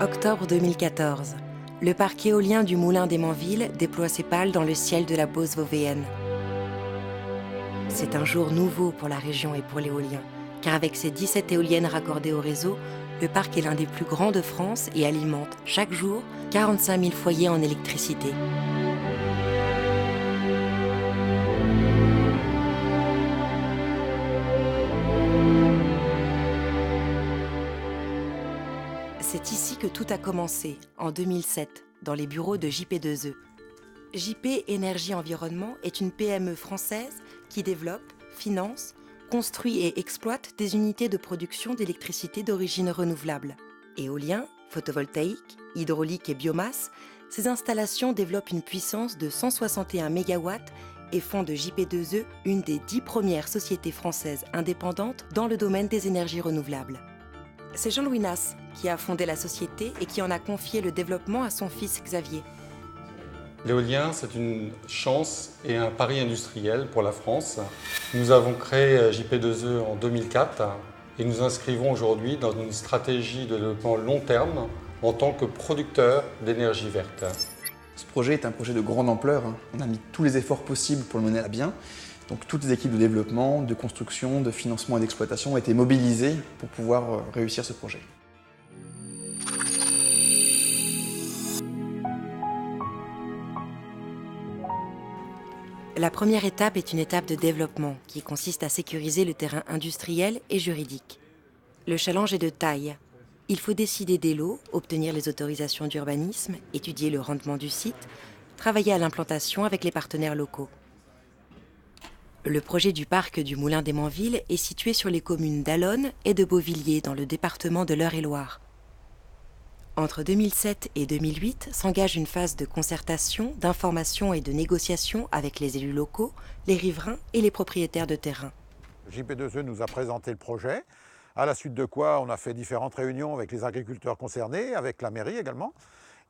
Octobre 2014. Le parc éolien du Moulin d'Hémanville déploie ses pales dans le ciel de la Beauce vauvéenne. C'est un jour nouveau pour la région et pour l'éolien, car avec ses 17 éoliennes raccordées au réseau, le parc est l'un des plus grands de France et alimente chaque jour 45 000 foyers en électricité. C'est ici que tout a commencé, en 2007, dans les bureaux de JP2E. JP Énergie Environnement est une PME française qui développe, finance, construit et exploite des unités de production d'électricité d'origine renouvelable. Éolien, photovoltaïque, hydraulique et biomasse, ces installations développent une puissance de 161 MW et font de JP2E une des 10 premières sociétés françaises indépendantes dans le domaine des énergies renouvelables. C'est Jean-Louis Nasse qui a fondé la société et qui en a confié le développement à son fils Xavier. L'éolien, c'est une chance et un pari industriel pour la France. Nous avons créé JP2E en 2004 et nous inscrivons aujourd'hui dans une stratégie de développement long terme en tant que producteur d'énergie verte. Ce projet est un projet de grande ampleur. On a mis tous les efforts possibles pour le mener à bien. Donc toutes les équipes de développement, de construction, de financement et d'exploitation ont été mobilisées pour pouvoir réussir ce projet. La première étape est une étape de développement qui consiste à sécuriser le terrain industriel et juridique. Le challenge est de taille. Il faut décider des lots, obtenir les autorisations d'urbanisme, étudier le rendement du site, travailler à l'implantation avec les partenaires locaux. Le projet du parc du Moulin d'Hémanville est situé sur les communes d'Allonnes et de Beauvilliers dans le département de l'Eure-et-Loir. Entre 2007 et 2008 s'engage une phase de concertation, d'information et de négociation avec les élus locaux, les riverains et les propriétaires de terrain. JP2E nous a présenté le projet, à la suite de quoi on a fait différentes réunions avec les agriculteurs concernés, avec la mairie également,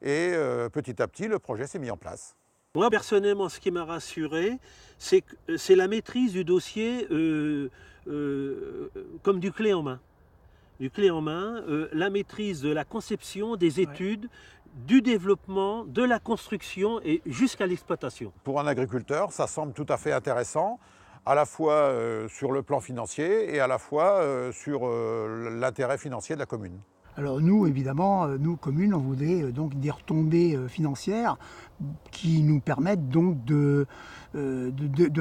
et petit à petit le projet s'est mis en place. Moi, personnellement, ce qui m'a rassuré, c'est la maîtrise du dossier comme du clé en main. La maîtrise de la conception, des études, du développement, de la construction et jusqu'à l'exploitation. Pour un agriculteur, ça semble tout à fait intéressant, à la fois sur le plan financier et à la fois sur l'intérêt financier de la commune. Alors nous, évidemment, nous, communes, on voudrait donc des retombées financières qui nous permettent donc de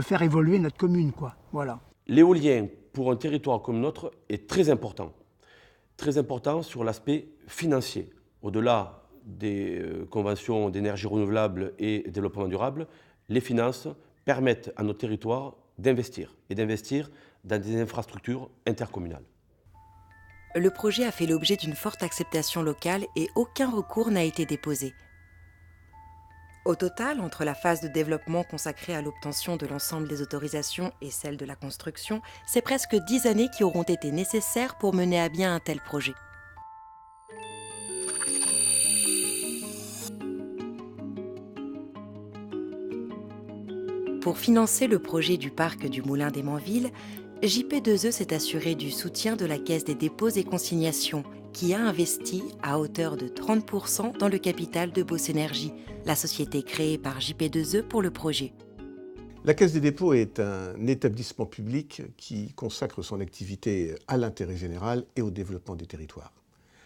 faire évoluer notre commune, quoi. Voilà. L'éolien, pour un territoire comme le nôtre, est très important. Très important sur l'aspect financier. Au-delà des conventions d'énergie renouvelable et développement durable, les finances permettent à nos territoires d'investir et d'investir dans des infrastructures intercommunales. Le projet a fait l'objet d'une forte acceptation locale et aucun recours n'a été déposé. Au total, entre la phase de développement consacrée à l'obtention de l'ensemble des autorisations et celle de la construction, c'est presque 10 années qui auront été nécessaires pour mener à bien un tel projet. Pour financer le projet du parc du Moulin d'Hémanville, JP2E s'est assuré du soutien de la Caisse des dépôts et consignations, qui a investi à hauteur de 30% dans le capital de Beauce Énergie, la société créée par JP2E pour le projet. La Caisse des dépôts est un établissement public qui consacre son activité à l'intérêt général et au développement des territoires.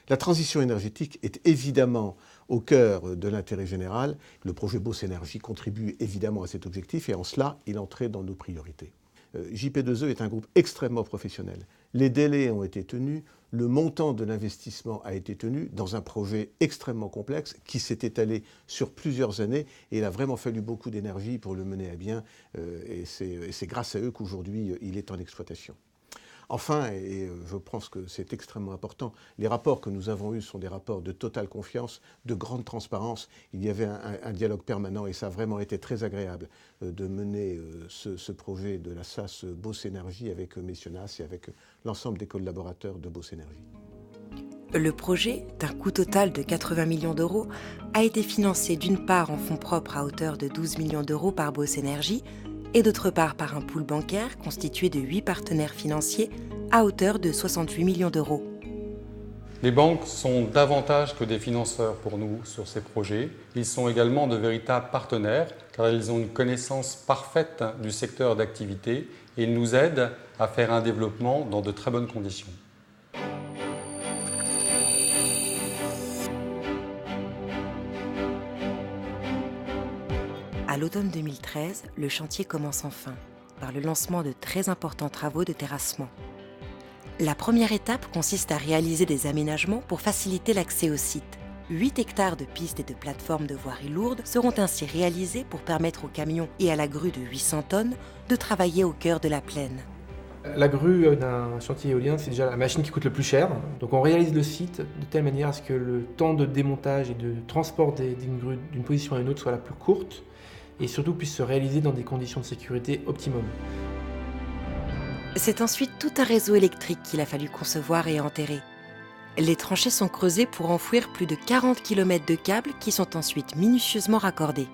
La transition énergétique est évidemment au cœur de l'intérêt général. Le projet Beauce Énergie contribue évidemment à cet objectif et en cela, il entrait dans nos priorités. JP2E est un groupe extrêmement professionnel. Les délais ont été tenus, le montant de l'investissement a été tenu dans un projet extrêmement complexe qui s'est étalé sur plusieurs années et il a vraiment fallu beaucoup d'énergie pour le mener à bien et c'est grâce à eux qu'aujourd'hui il est en exploitation. Enfin, et je pense que c'est extrêmement important, les rapports que nous avons eus sont des rapports de totale confiance, de grande transparence. Il y avait un dialogue permanent et ça a vraiment été très agréable de mener ce projet de la SAS Beauce Énergie avec Messieurs Nasse et avec l'ensemble des collaborateurs de Beauce Énergie. Le projet, d'un coût total de 80 millions d'euros, a été financé d'une part en fonds propres à hauteur de 12 millions d'euros par Beauce Énergie, et d'autre part par un pool bancaire constitué de 8 partenaires financiers à hauteur de 68 millions d'euros. Les banques sont davantage que des financeurs pour nous sur ces projets. Ils sont également de véritables partenaires car ils ont une connaissance parfaite du secteur d'activité et ils nous aident à faire un développement dans de très bonnes conditions. À l'automne 2013, le chantier commence enfin, par le lancement de très importants travaux de terrassement. La première étape consiste à réaliser des aménagements pour faciliter l'accès au site. 8 hectares de pistes et de plateformes de voirie lourde seront ainsi réalisés pour permettre aux camions et à la grue de 800 tonnes de travailler au cœur de la plaine. La grue d'un chantier éolien, c'est déjà la machine qui coûte le plus cher. Donc on réalise le site de telle manière à ce que le temps de démontage et de transport d'une grue d'une position à une autre soit la plus courte et surtout puisse se réaliser dans des conditions de sécurité optimum. C'est ensuite tout un réseau électrique qu'il a fallu concevoir et enterrer. Les tranchées sont creusées pour enfouir plus de 40 km de câbles qui sont ensuite minutieusement raccordés.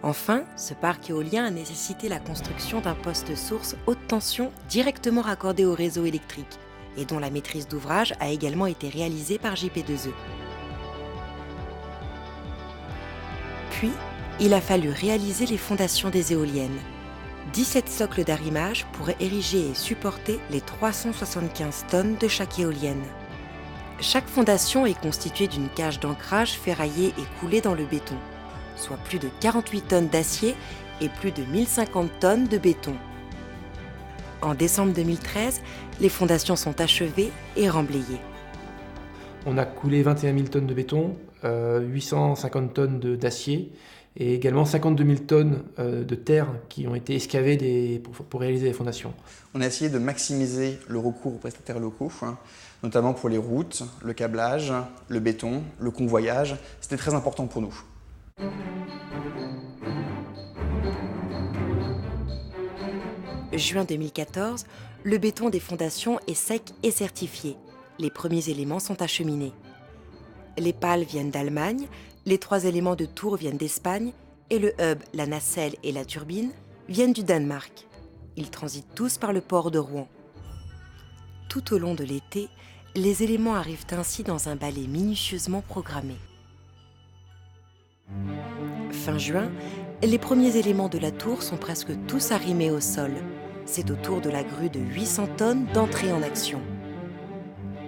Enfin, ce parc éolien a nécessité la construction d'un poste source haute tension directement raccordé au réseau électrique et dont la maîtrise d'ouvrage a également été réalisée par JP2E. Puis, il a fallu réaliser les fondations des éoliennes. 17 socles d'arrimage pourraient ériger et supporter les 375 tonnes de chaque éolienne. Chaque fondation est constituée d'une cage d'ancrage ferraillée et coulée dans le béton, soit plus de 48 tonnes d'acier et plus de 1050 tonnes de béton. En décembre 2013, les fondations sont achevées et remblayées. On a coulé 21 000 tonnes de béton, 850 tonnes d'acier, et également 52 000 tonnes de terre qui ont été excavées pour réaliser les fondations. On a essayé de maximiser le recours aux prestataires locaux, notamment pour les routes, le câblage, le béton, le convoyage. C'était très important pour nous. Juin 2014, le béton des fondations est sec et certifié. Les premiers éléments sont acheminés. Les pales viennent d'Allemagne, les 3 éléments de tour viennent d'Espagne et le hub, la nacelle et la turbine viennent du Danemark. Ils transitent tous par le port de Rouen. Tout au long de l'été, les éléments arrivent ainsi dans un balai minutieusement programmé. Fin juin, les premiers éléments de la tour sont presque tous arrimés au sol. C'est au tour de la grue de 800 tonnes d'entrer en action.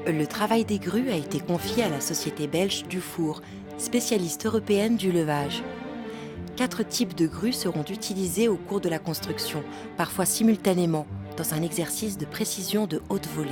Le travail des grues a été confié à la société belge Dufour, spécialiste européenne du levage. 4 types de grues seront utilisés au cours de la construction, parfois simultanément, dans un exercice de précision de haute volée.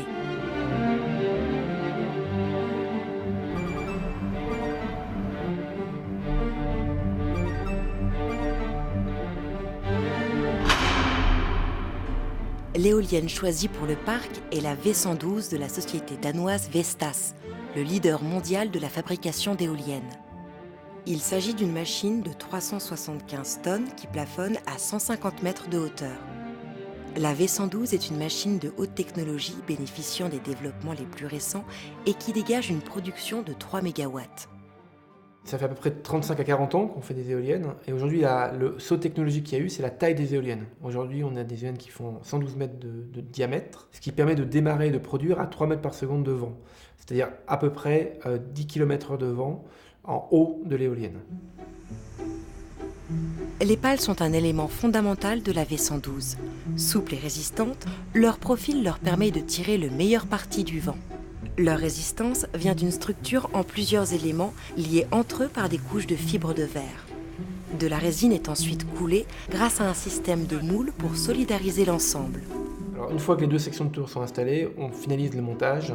L'éolienne choisie pour le parc est la V112 de la société danoise Vestas, le leader mondial de la fabrication d'éoliennes. Il s'agit d'une machine de 375 tonnes qui plafonne à 150 mètres de hauteur. La V112 est une machine de haute technologie bénéficiant des développements les plus récents et qui dégage une production de 3 MW. Ça fait à peu près 35 à 40 ans qu'on fait des éoliennes et aujourd'hui le saut technologique qu'il y a eu, c'est la taille des éoliennes. Aujourd'hui, on a des éoliennes qui font 112 mètres de diamètre, ce qui permet de démarrer et de produire à 3 mètres par seconde de vent, c'est-à-dire à peu près 10 km/h de vent en haut de l'éolienne. Les pales sont un élément fondamental de la V112. Souples et résistantes, leur profil leur permet de tirer le meilleur parti du vent. Leur résistance vient d'une structure en plusieurs éléments liés entre eux par des couches de fibres de verre. De la résine est ensuite coulée grâce à un système de moules pour solidariser l'ensemble. Alors, une fois que les 2 sections de tour sont installées, on finalise le montage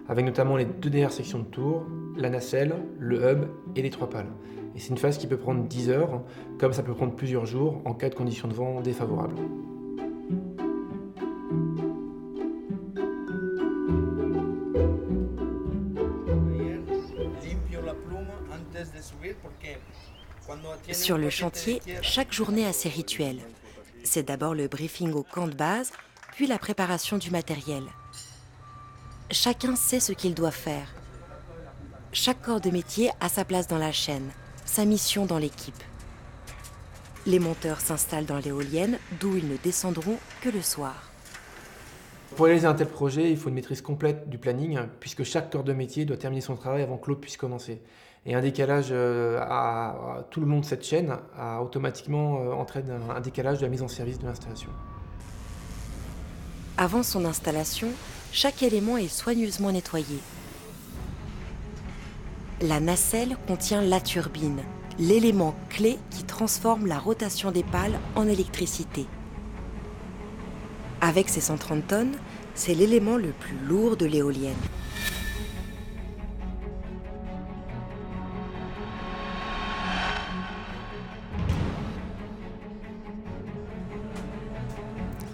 avec notamment les 2 dernières sections de tour, la nacelle, le hub et les 3 pales. Et c'est une phase qui peut prendre 10 heures, comme ça peut prendre plusieurs jours en cas de conditions de vent défavorables. Sur le chantier, chaque journée a ses rituels. C'est d'abord le briefing au camp de base, puis la préparation du matériel. Chacun sait ce qu'il doit faire. Chaque corps de métier a sa place dans la chaîne, sa mission dans l'équipe. Les monteurs s'installent dans l'éolienne, d'où ils ne descendront que le soir. Pour réaliser un tel projet, il faut une maîtrise complète du planning, puisque chaque corps de métier doit terminer son travail avant que l'autre puisse commencer. Et un décalage tout le long de cette chaîne a automatiquement entraîne un décalage de la mise en service de l'installation. Avant son installation, chaque élément est soigneusement nettoyé. La nacelle contient la turbine, l'élément clé qui transforme la rotation des pales en électricité. Avec ses 130 tonnes, c'est l'élément le plus lourd de l'éolienne.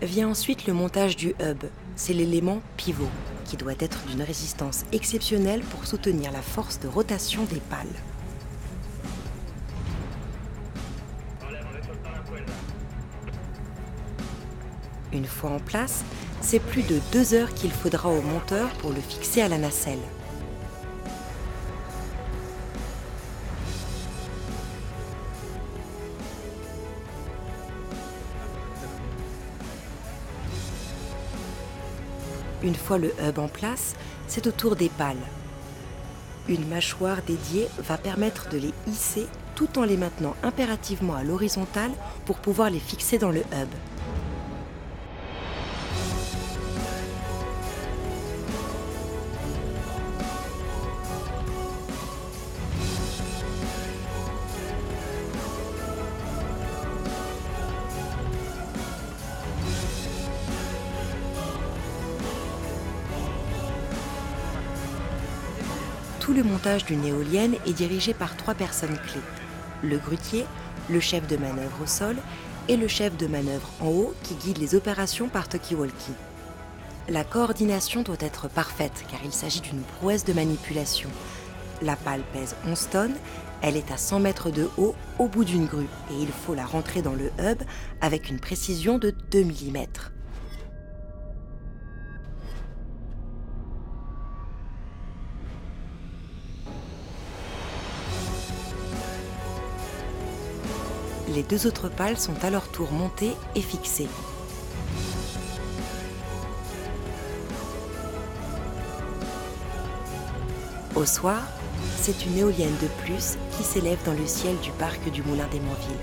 Vient ensuite le montage du hub. C'est l'élément pivot, qui doit être d'une résistance exceptionnelle pour soutenir la force de rotation des pales. Une fois en place, c'est plus de 2 heures qu'il faudra au monteur pour le fixer à la nacelle. Une fois le hub en place, c'est au tour des pales. Une mâchoire dédiée va permettre de les hisser tout en les maintenant impérativement à l'horizontale pour pouvoir les fixer dans le hub. Tout le montage d'une éolienne est dirigé par 3 personnes clés. Le grutier, le chef de manœuvre au sol et le chef de manœuvre en haut qui guide les opérations par talkie-walkie. La coordination doit être parfaite car il s'agit d'une prouesse de manipulation. La pale pèse 11 tonnes, elle est à 100 mètres de haut au bout d'une grue et il faut la rentrer dans le hub avec une précision de 2 mm. Les 2 autres pales sont à leur tour montées et fixées. Au soir, c'est une éolienne de plus qui s'élève dans le ciel du parc du Moulin des Manvilles.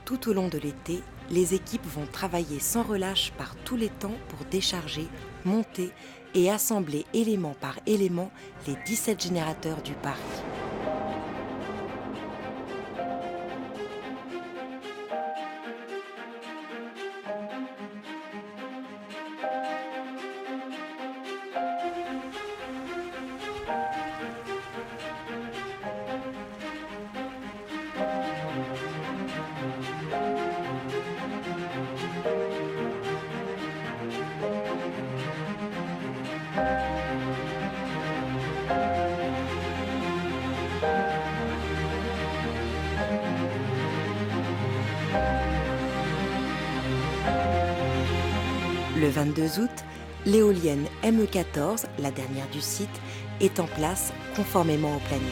Tout au long de l'été, les équipes vont travailler sans relâche par tous les temps pour décharger, monter et assembler élément par élément les 17 générateurs du parc. Le 22 août, l'éolienne ME14, la dernière du site, est en place conformément au planning.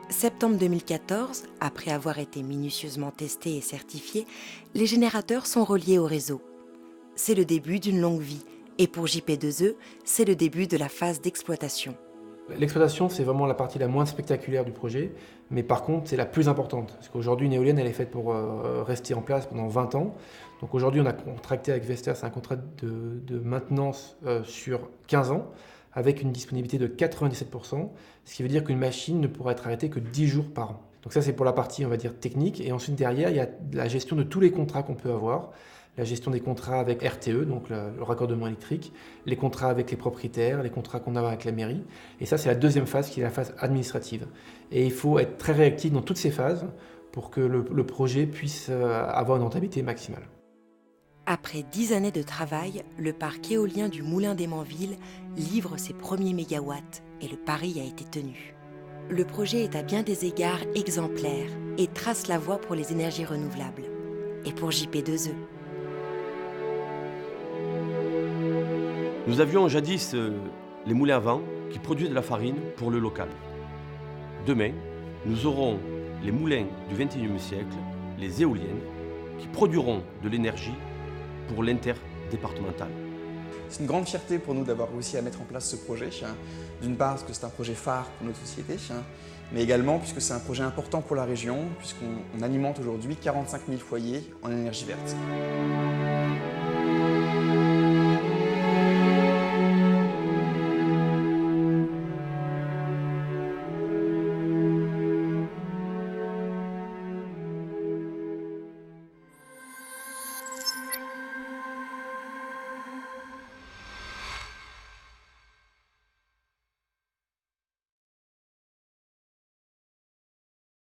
Septembre 2014, après avoir été minutieusement testés et certifiés, les générateurs sont reliés au réseau. C'est le début d'une longue vie et pour JP2E, c'est le début de la phase d'exploitation. L'exploitation, c'est vraiment la partie la moins spectaculaire du projet, mais par contre, c'est la plus importante. Parce qu'aujourd'hui, une éolienne, elle est faite pour rester en place pendant 20 ans. Donc aujourd'hui, on a contracté avec Vestas un contrat de maintenance sur 15 ans, avec une disponibilité de 97%, ce qui veut dire qu'une machine ne pourra être arrêtée que 10 jours par an. Donc ça, c'est pour la partie, on va dire, technique. Et ensuite, derrière, il y a la gestion de tous les contrats qu'on peut avoir. La gestion des contrats avec RTE, donc le raccordement électrique, les contrats avec les propriétaires, les contrats qu'on a avec la mairie. Et ça, c'est la deuxième phase qui est la phase administrative. Et il faut être très réactif dans toutes ces phases pour que le projet puisse avoir une rentabilité maximale. Après 10 années de travail, le parc éolien du Moulin des Manvilles livre ses premiers mégawatts et le pari a été tenu. le projet est à bien des égards exemplaire et trace la voie pour les énergies renouvelables. Et pour JP2E. Nous avions jadis les moulins à vent qui produisent de la farine pour le local. Demain, nous aurons les moulins du XXIe siècle, les éoliennes, qui produiront de l'énergie pour l'interdépartemental. C'est une grande fierté pour nous d'avoir réussi à mettre en place ce projet. D'une part parce que c'est un projet phare pour notre société, mais également puisque c'est un projet important pour la région, puisqu'on alimente aujourd'hui 45 000 foyers en énergie verte.